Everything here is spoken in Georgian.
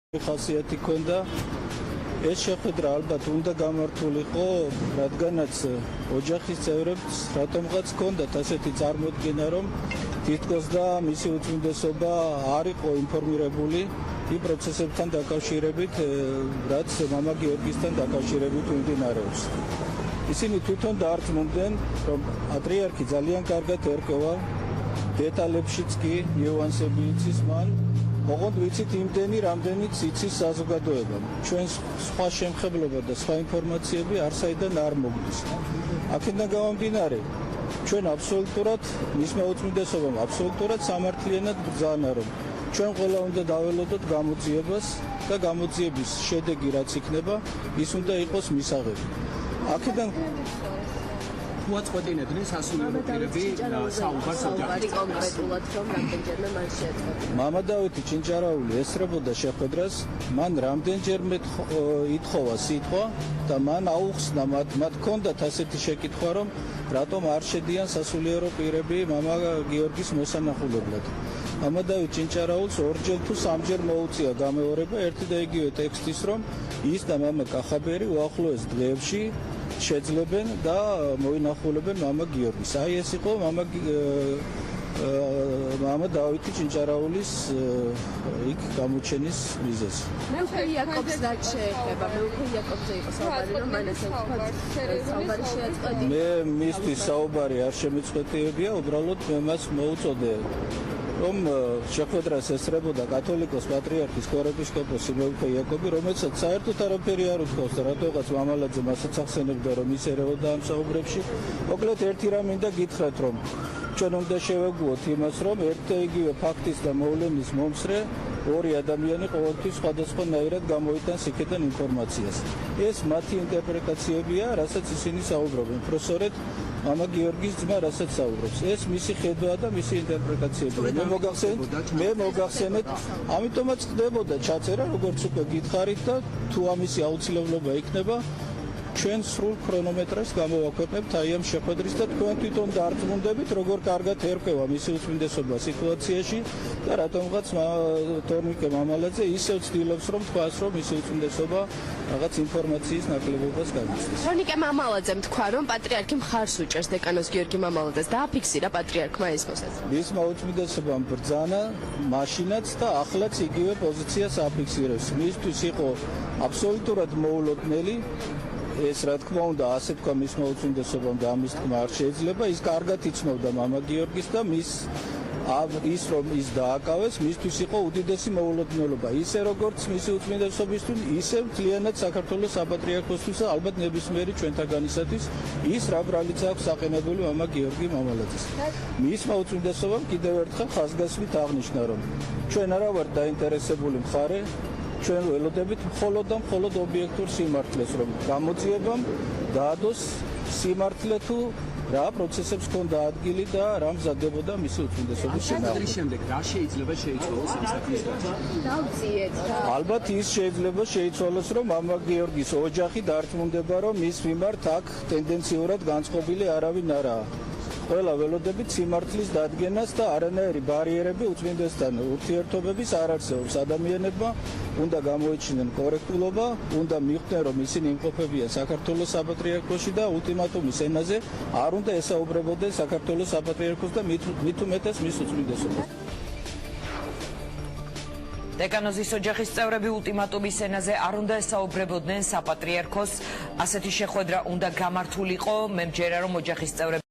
ხასიათი ქონდა ეს შეხვედრა ალბათ უნდა გამართულიყო, რადგანაც ოჯახის წევრებს რატომღაც ქონდათ ასეთი წარმოდგენა, რომ თითქოს და მისი უწმინდესობა არ იყო ინფორმირებული იმ პროცესებთან დაკავშირებით, რაც მამა გიორგისთან დაკავშირებით მიმდინარეობს. ისინი თვითონ დაარწმუნდნენ, რომ პატრიარქი ძალიან კარგად ერკვევა, დეტალებშიც კი ნიუანსები იცის მან. ოღონდ ვიცით იმდენი, რამდენიც იცის საზოგადოებამ. ჩვენს სხვა შემხებლობა და სხვა ინფორმაციები არსაიდან არ მოგდის. აქედან გამომდინარე, ჩვენ აბსოლუტურად მისმა უწმინდესობამ აბსოლუტურად სამართლიანად ბრძანა, რომ ჩვენ ყველა უნდა დაველოდოთ გამოძიებას და გამოძიების შედეგი რაც იქნება, ის უნდა იყოს მისაღები. აქედან უაწყვეტინებდნენ სასულიერო პირები საუბარს ოჯახის კონკრეტულად რომ რამდენჯერმე მან შეეწყო. მამა დავითი ჭინჭარაული ესწრებოდა შეხვედრას, მან რამდენჯერმე ითხოვა სიტყვა და მან აუხსნა მათ ჰქონდათ ასეთი შეკითხვა, რომ რატომ არ შედიან სასულიერო პირები მამა გიორგის მოსანახულებლად. მამა დავით ჭინჭარაულს ორჯერ თუ სამჯერ მოუწია გამეორება ერთი და იგივე ტექსტის, რომ ის და მამა კახაბერი უახლოეს დღეებში შეძლებენ და მოინახულებენ მამა გიორგის. აი ეს იყო მამა დავითი ჭინჭარაულის იქ გამოჩენის მიზეზი. მე უკვე იაკობს რაც შეეხება, მე უკვე იაკობზე იყო საუბარი, რომ მან ესე საუბარი შეაწყო. მე მისთვის საუბარი არ შემეწყვეტიებია, უბრალოდ მე მას მოუწოდე, რომ შეხვედრას ესწრებოდა კათოლიკოს პატრიარქის ქორეპისკოპოსი მეუქე იაკობი, რომელსაც საერთოდ არაფერი არ უთხოვს და რატოღაც მამალაძე მასაც ახსენებდა, რომ ის ერეოდა ამ საუბრებში. მოკლედ ერთი რამ მინდა გითხრათ, რომ ჩვენ უნდა შევეგუოთ იმას, რომ ერთ და იგივე ფაქტის და მოვლენის მომსწრე ორი ადამიანი ყოველთვის სხვადასხვანაირად გამოიტანს იქიდან ინფორმაციას. ეს მათი ინტერპრეტაციებია, რასაც ისინი საუბრობენ. პროფესორეთ მამა გიორგის ძმა რასაც საუბრობს. ეს მისი ხედვა და მისი ინტერპრეტაციებია. მე მოგახსენეთ, ამიტომაც ხდებოდა ჩაწერა, როგორც უკვე გითხარით და თუ ამისი აუცილებლობა იქნება, ჩვენ სრულ ქრონომეტრაჟს გამოვაქვეყნებთ აი ამ შეხვედრის და თქვენ თვითონ დაარწმუნდებით, როგორ კარგად ერკვევა მისი უწმინდესობა სიტუაციაში და რატომღაც თორნიკე მამალაძე ისევ ცდილობს, რომ თქვას, რომ მისი უწმინდესობა რაღაც ინფორმაციის ნაკლებობას გამიცდის. თორნიკე მამალაძემ თქვა, რომ პატრიარქი მხარს უჭერს დეკანოს გიორგი მამალაძეს და აფიქსირა პატრიარქმა ეს მოსაზრება. მისმა უწმინდესობამ ბრძანა მაშინაც და ახლაც იგივე პოზიციას აფიქსირებს. მისთვის იყო აბსოლუტურად მოულოდნელი ეს რა თქმა უნდა ასე თქვა მისმა უწმინდესობამ და ამის თქმა არ შეიძლება. ის კარგად იცნობდა მამა გიორგის და ის რომ ის დააკავეს, მისთვის იყო უდიდესი მოულოდნელობა. ისე როგორც მისი უწმინდესობისთვის, ისე მთლიანად საქართველოს საპატრიარქოსთვის და ალბათ ნებისმიერი ჩვენთაგანისათვის ის რა ბრალიც აქვს საყენებელი მამა გიორგი მამალაძეს. მისმა უწმინდესობამ კიდევ ერთხელ ხაზგასმით აღნიშნა, რომ ჩვენ არა ვართ დაინტერესებული მხარე, ჩვენ ველოდებით მხოლოდ ობიექტურ სიმართლეს, რომ გამოძიებამ დაადოს სიმართლე თუ რა პროცესებს ჰქონდა ადგილი და რა მზადდებოდა მისი უწმინდესობის შეხვედრის შემდეგ რა შეიძლება შეიცვალოს ამ საქმის დავწიეთ. ალბათ ის შეიძლება შეიცვალოს, რომ მამა გიორგის ოჯახი დარწმუნდება, რომ მის მიმართ აქ ტენდენციურად განწყობილი არავინ არაა. ყველა ველოდებით სიმართლის დადგენას და არანაირი ბარიერები უწმინდესთან ურთიერთობების არ არსებობს. ადამიანებმა უნდა გამოიჩინონ კორექტულობა, უნდა მიხვდნენ, რომ ისინი იმყოფებიან საქართველოს საპატრიარქოში და ულტიმატუმის ენაზე არ უნდა ესაუბრებოდნენ საქართველოს საპატრიარქოს და მით უმეტეს მის უწმინდესობას. დეკანოზის ოჯახის წევრები ულტიმატუმის ენაზე არ უნდა ესაუბრებოდნენ საპატრიარქოს. ასეთი შეხვედრა უნდა გამართულიყო. მე მჯერა, რომ ოჯახის წევრები